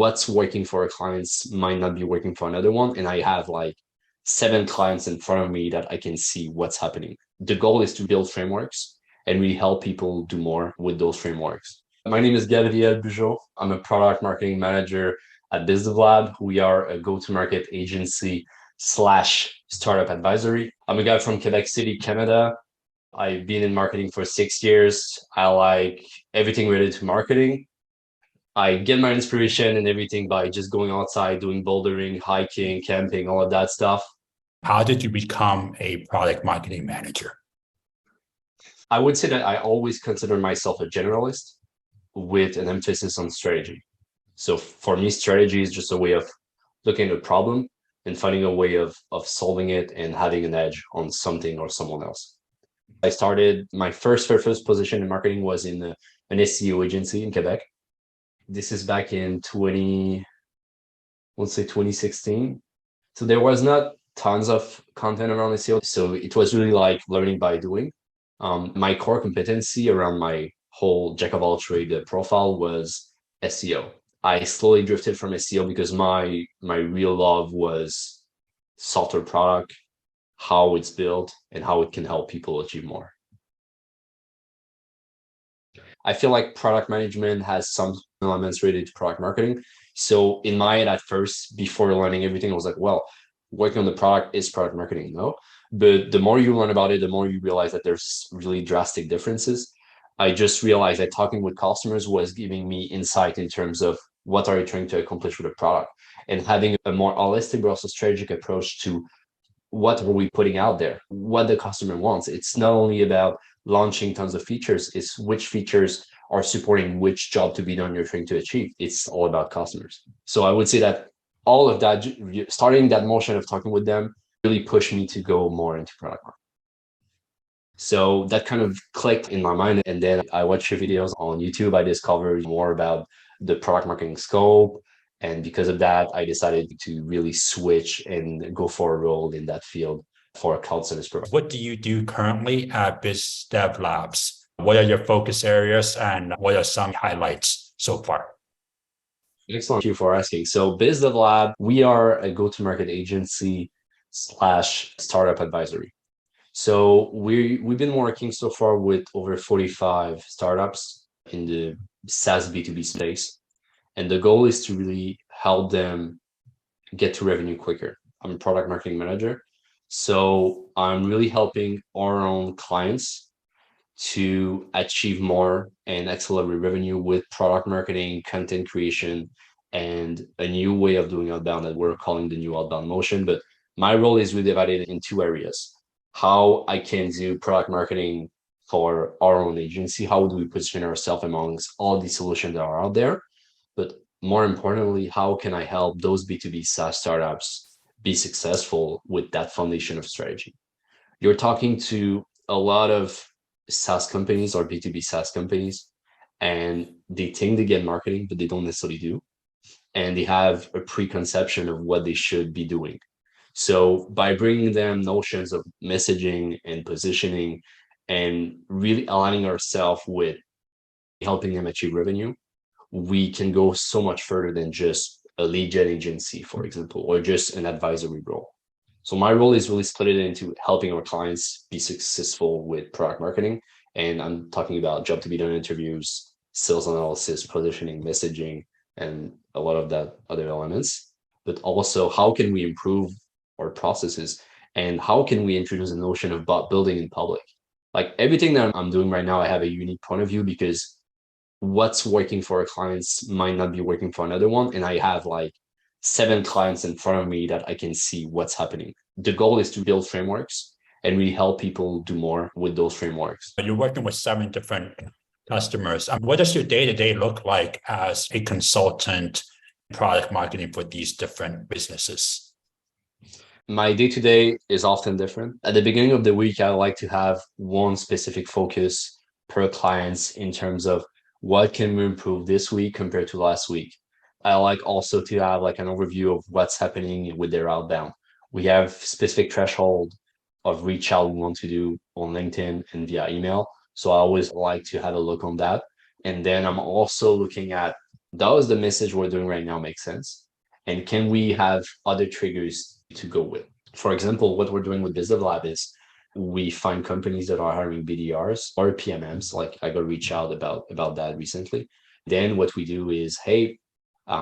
what's working for a clients might not be working for another one. And I have like 7 clients in front of me that I can see what's happening. The goal is to build frameworks and we help people do more with those frameworks. My name is Gabriel. I'm a product marketing manager at BizDevLab. We are a go-to-market agency slash startup advisory. I'm a guy from Quebec City, Canada. I've been in marketing for 6 years. I like everything related to marketing. I get my inspiration and everything by just going outside, doing bouldering, hiking, camping, all of that stuff. How did you become a product marketing manager? I would say that I always consider myself a generalist with an emphasis on strategy. So for me, strategy is just a way of looking at a problem and finding a way of solving it and having an edge on something or someone else. I started my first position in marketing was in an SEO agency in Quebec. This is back in 2016. So there was not tons of content around SEO. So it was really like learning by doing. My core competency around my whole jack of all trade profile was SEO. I slowly drifted from SEO because my real love was software product, how it's built, and how it can help people achieve more. I feel like product management has some elements related to product marketing. So in my head at first, before learning everything, I was like, well, working on the product is product marketing, no? But the more you learn about it, the more you realize that there's really drastic differences. I just realized that talking with customers was giving me insight in terms of what are you trying to accomplish with a product, and having a more holistic but also strategic approach to what are we putting out there, what the customer wants. It's not only about launching tons of features, it's which features are supporting which job to be done you're trying to achieve. It's all about customers. So I would say that all of that, starting that motion of talking with them, really pushed me to go more into product marketing. So that kind of clicked in my mind. And then I watched your videos on YouTube. I discovered more about the product marketing scope. And because of that, I decided to really switch and go for a role in that field for a cloud service provider. What do you do currently at BizDevLabs? What are your focus areas and what are some highlights so far? Excellent. Thank you for asking. So BizDevLab, we are a go-to-market agency slash startup advisory. So we've been working so far with over 45 startups in the SaaS B2B space. And the goal is to really help them get to revenue quicker. I'm a product marketing manager. So I'm really helping our own clients to achieve more and accelerate revenue with product marketing, content creation, and a new way of doing outbound that we're calling the new outbound motion. But my role is really divided in 2 areas. How I can do product marketing for our own agency. How do we position ourselves amongst all the solutions that are out there? But more importantly, how can I help those B2B SaaS startups be successful with that foundation of strategy? You're talking to a lot of SaaS companies or B2B SaaS companies, and they think they get marketing, but they don't necessarily do. And they have a preconception of what they should be doing. So by bringing them notions of messaging and positioning and really aligning ourselves with helping them achieve revenue, we can go so much further than just a lead gen agency, for example, or just an advisory role. So my role is really split it into helping our clients be successful with product marketing. And I'm talking about job to be done interviews, sales analysis, positioning, messaging, and a lot of that other elements. But also, how can we improve our processes, and how can we introduce a notion of building in public? Like everything that I'm doing right now, I have a unique point of view because what's working for a clients might not be working for another one. And I have like 7 clients in front of me that I can see what's happening. The goal is to build frameworks and really help people do more with those frameworks. You're working with 7 different customers. What does your day-to-day look like as a consultant product marketing for these different businesses? My day-to-day is often different. At the beginning of the week, I like to have one specific focus per clients in terms of what can we improve this week compared to last week. I like also to have like an overview of what's happening with their outbound. We have specific threshold of reach out we want to do on LinkedIn and via email. So I always like to have a look on that. And then I'm also looking at Does the message we're doing right now make sense? And can we have other triggers to go with? For example, what we're doing with Business Lab is we find companies that are hiring BDRs or PMMs. Like I got reached out about that recently. Then what we do is, hey,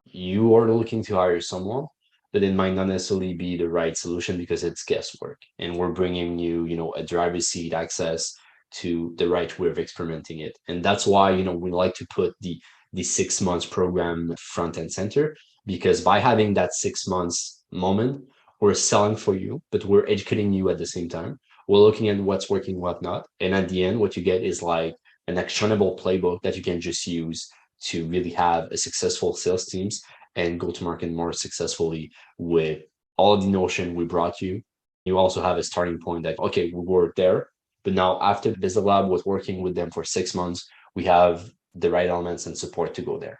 you are looking to hire someone, but it might not necessarily be the right solution because it's guesswork. And we're bringing you, a driver's seat access to the right way of experimenting it. And that's why, we like to put the 6 months program front and center, because by having that 6 months moment, we're selling for you, but we're educating you at the same time. We're looking at what's working, what not. And at the end, what you get is like an actionable playbook that you can just use to really have a successful sales teams and go to market more successfully with all of the notion we brought you. You also have a starting point that, okay, we were there, but now after Business Lab was working with them for 6 months, we have the right elements and support to go there.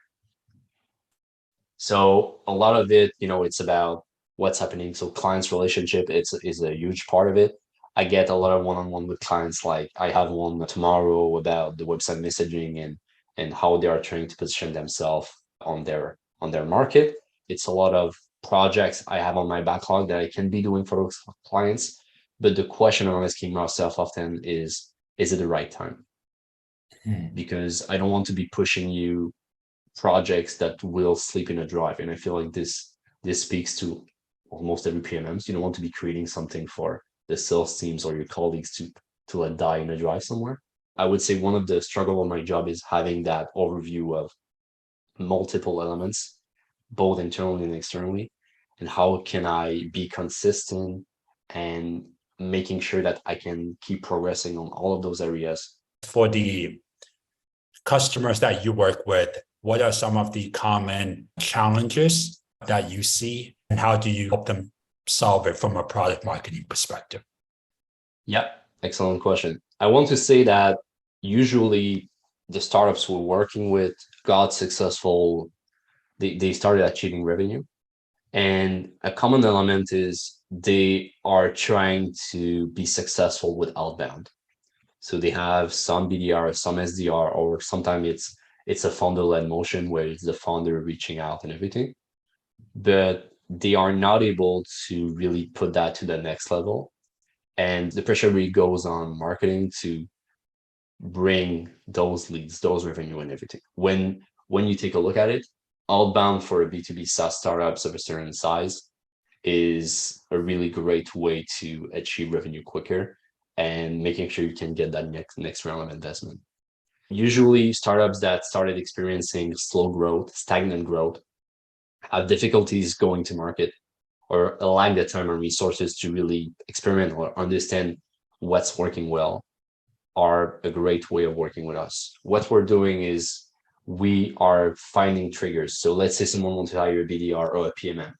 So a lot of it, it's about what's happening. So clients relationship, is a huge part of it. I get a lot of one-on-one with clients. Like I have one tomorrow about the website messaging and how they are trying to position themselves on their market. It's a lot of projects I have on my backlog that I can be doing for those clients. But the question I'm asking myself often is it the right time? Because I don't want to be pushing you projects that will sleep in a drive. And I feel like this speaks to almost every PMMs. You don't want to be creating something for the sales teams or your colleagues to let die in a drive somewhere. I would say one of the struggle of my job is having that overview of multiple elements, both internally and externally, and how can I be consistent and making sure that I can keep progressing on all of those areas. For the customers that you work with, what are some of the common challenges that you see, and how do you help them solve it from a product marketing perspective? Yeah, excellent question. I want to say that usually the startups we're working with got successful, they started achieving revenue. And a common element is they are trying to be successful with outbound. So they have some BDR, some SDR, or sometimes it's a founder-led motion where it's the founder reaching out and everything. But they are not able to really put that to the next level. And the pressure really goes on marketing to bring those leads, those revenue and everything. When you take a look at it, outbound for a B2B SaaS startups of a certain size is a really great way to achieve revenue quicker and making sure you can get that next round of investment. Usually startups that started experiencing slow growth, stagnant growth, have difficulties going to market or lack the time and resources to really experiment or understand what's working well, are a great way of working with us. What we're doing is we are finding triggers. So let's say someone wants to hire a BDR or a PMM.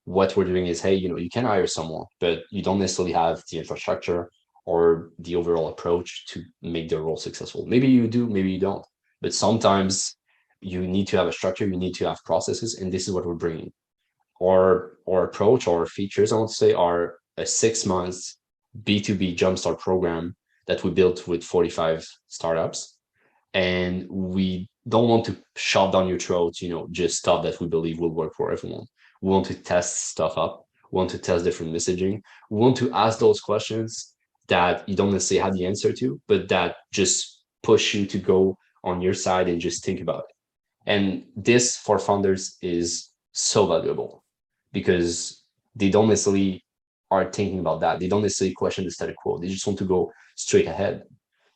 What we're doing is, hey, you can hire someone, but you don't necessarily have the infrastructure or the overall approach to make their role successful. Maybe you do, maybe you don't. But sometimes you need to have a structure, you need to have processes, and this is what we're bringing. Our approach or features, I want to say, are a 6 months B2B jumpstart program that we built with 45 startups. And we don't want to shove down your throat, just stuff that we believe will work for everyone. We want to test stuff up. We want to test different messaging. We want to ask those questions that you don't necessarily have the answer to, but that just push you to go on your side and just think about it. And this for founders is so valuable because they don't necessarily are thinking about that. They don't necessarily question the status quo. They just want to go straight ahead.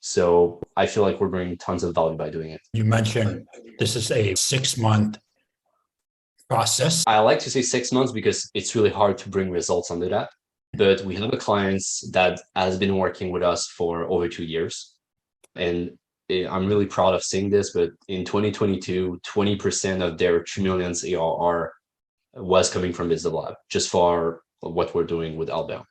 So I feel like we're bringing tons of value by doing it. You mentioned this is a 6-month process. I like to say 6 months because it's really hard to bring results under that. But we have a client that has been working with us for over 2 years. And I'm really proud of saying this, but in 2022, 20% of their 2 million ARR was coming from Business Lab, just for what we're doing with outbound.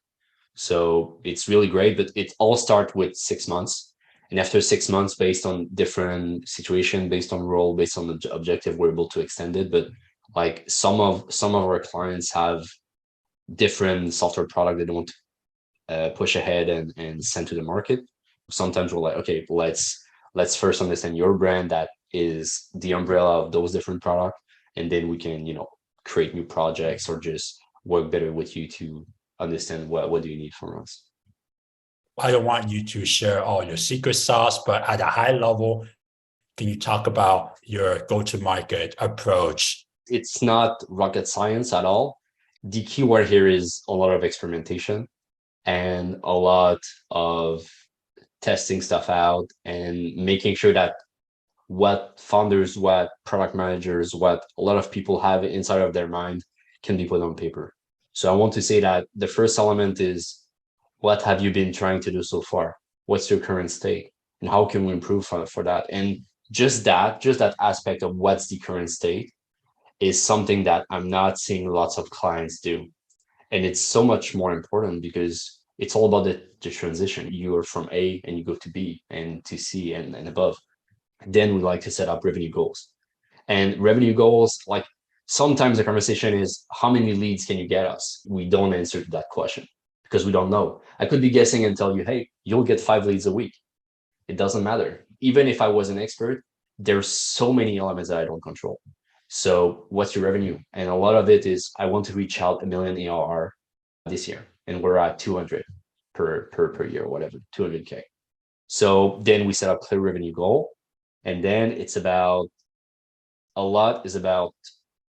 So it's really great, but it all starts with 6 months. And after 6 months, based on different situation, based on role, based on the objective, we're able to extend it. But like some of our clients have different software product that they want to push ahead and send to the market. Sometimes we're like, okay, let's first understand your brand, that is the umbrella of those different products. And then we can, create new projects or just work better with you to understand what do you need from us. I don't want you to share all your secret sauce, but at a high level, can you talk about your go-to-market approach? It's not rocket science at all. The key word here is a lot of experimentation and a lot of testing stuff out and making sure that what founders, what product managers, what a lot of people have inside of their mind can be put on paper. So I want to say that the first element is, what have you been trying to do so far? What's your current state? And how can we improve for that? And just that aspect of what's the current state is something that I'm not seeing lots of clients do. And it's so much more important because it's all about the transition. You are from A and you go to B and to C and above. Then we like to set up revenue goals. And revenue goals, like sometimes the conversation is, how many leads can you get us? We don't answer that question because we don't know. I could be guessing and tell you, hey, you'll get 5 leads a week. It doesn't matter. Even if I was an expert, there's so many elements that I don't control. So what's your revenue? And a lot of it is, I want to reach out 1 million ARR this year. And we're at 200 per year, whatever, 200K. So then we set up clear revenue goal. And then it's about, a lot is about,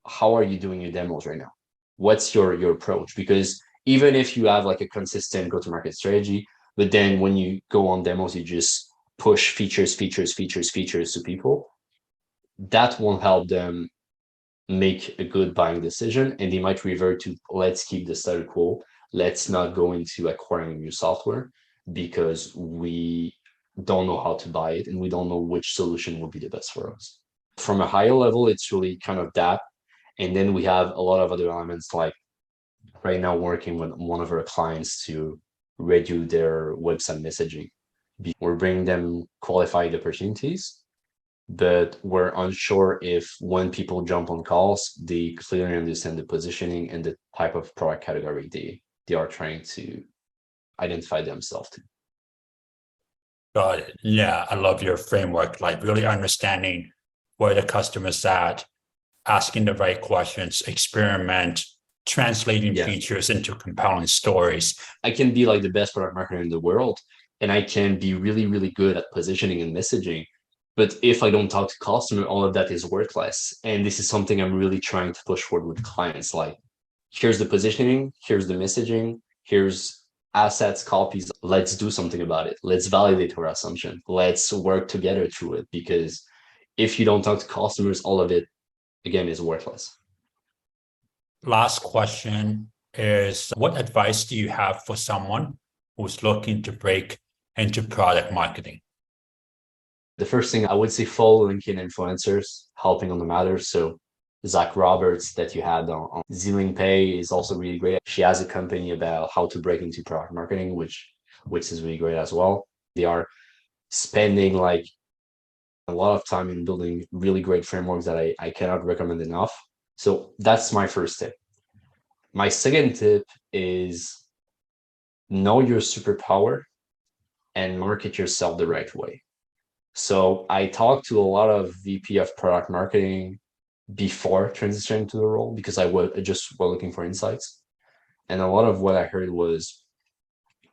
how are you doing your demos right now? What's your approach? Because even if you have like a consistent go-to-market strategy, but then when you go on demos, you just push features to people, that won't help them make a good buying decision. And they might revert to, let's keep the status quo. Let's not go into acquiring new software because we don't know how to buy it and we don't know which solution will be the best for us. From a higher level, it's really kind of that. And then we have a lot of other elements, like right now working with one of our clients to redo their website messaging. We're bringing them qualified opportunities, but we're unsure if when people jump on calls, they clearly understand the positioning and the type of product category they are trying to identify themselves to. Got it. Yeah, I love your framework, like really understanding where the customer's at, asking the right questions, experiment, translating features into compelling stories. I can be like the best product marketer in the world, and I can be really, really good at positioning and messaging. But if I don't talk to customer, all of that is worthless. And this is something I'm really trying to push forward with clients. Like, here's the positioning, here's the messaging, here's assets, copies. Let's do something about it. Let's validate our assumption. Let's work together through it. Because if you don't talk to customers, all of it, again, is worthless. Last question is, what advice do you have for someone who's looking to break into product marketing? The first thing I would say, follow LinkedIn influencers helping on the matter. So Zach Roberts that you had on Zilling Pay is also really great. She has a company about how to break into product marketing, which is really great as well. They are spending like a lot of time in building really great frameworks that I cannot recommend enough. So that's my first tip. My second tip is, know your superpower and market yourself the right way. So I talked to a lot of VP of product marketing before transitioning to the role because I was looking for insights. And a lot of what I heard was,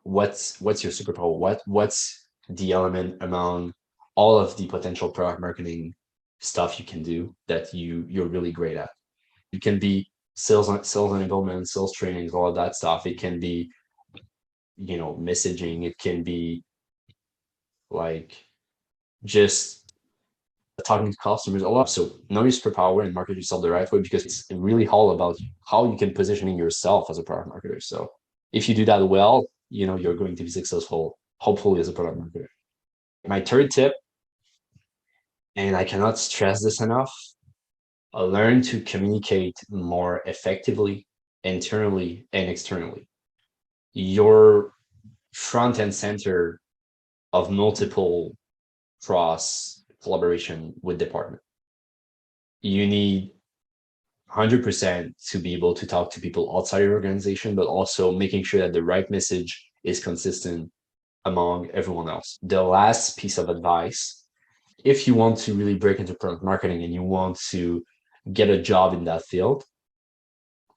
what's your superpower? What's the element among all of the potential product marketing stuff you can do that you're really great at? It can be sales enablement, sales trainings, all of that stuff. It can be, messaging. It can be like just talking to customers a lot. So know your superpower and market yourself the right way, because it's really all about how you can positioning yourself as a product marketer. So if you do that well, you're going to be successful, hopefully, as a product marketer. My third tip, and I cannot stress this enough, learn to communicate more effectively, internally and externally. You're front and center of multiple cross collaboration with department. You need 100% to be able to talk to people outside your organization, but also making sure that the right message is consistent among everyone else. The last piece of advice If you want to really break into product marketing and you want to get a job in that field,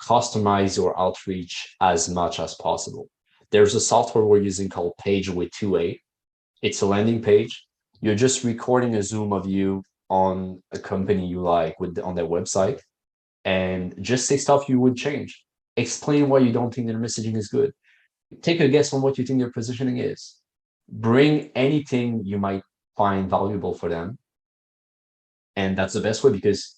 customize your outreach as much as possible. There's a software we're using called Page with 2A. It's a landing page. You're just recording a Zoom of you on a company you like on their website, and just say stuff you would change. Explain why you don't think their messaging is good. Take a guess on what you think their positioning is. Bring anything you might find valuable for them. And that's the best way, because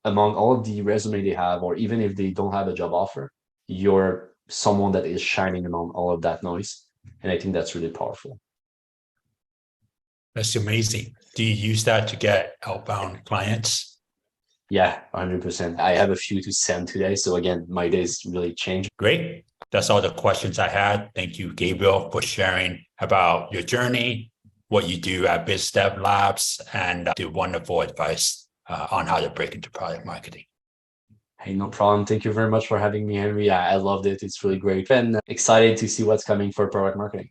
among all of the resume they have, or even if they don't have a job offer, you're someone that is shining among all of that noise. And I think that's really powerful. That's amazing. Do you use that to get outbound clients? Yeah, 100%. I have a few to send today. So again, my days really change. Great. That's all the questions I had. Thank you, Gabriel, for sharing about your journey, what you do at BizDev Labs, and the wonderful advice on how to break into product marketing. Hey, no problem. Thank you very much for having me, Henry. I loved it. It's really great and excited to see what's coming for product marketing.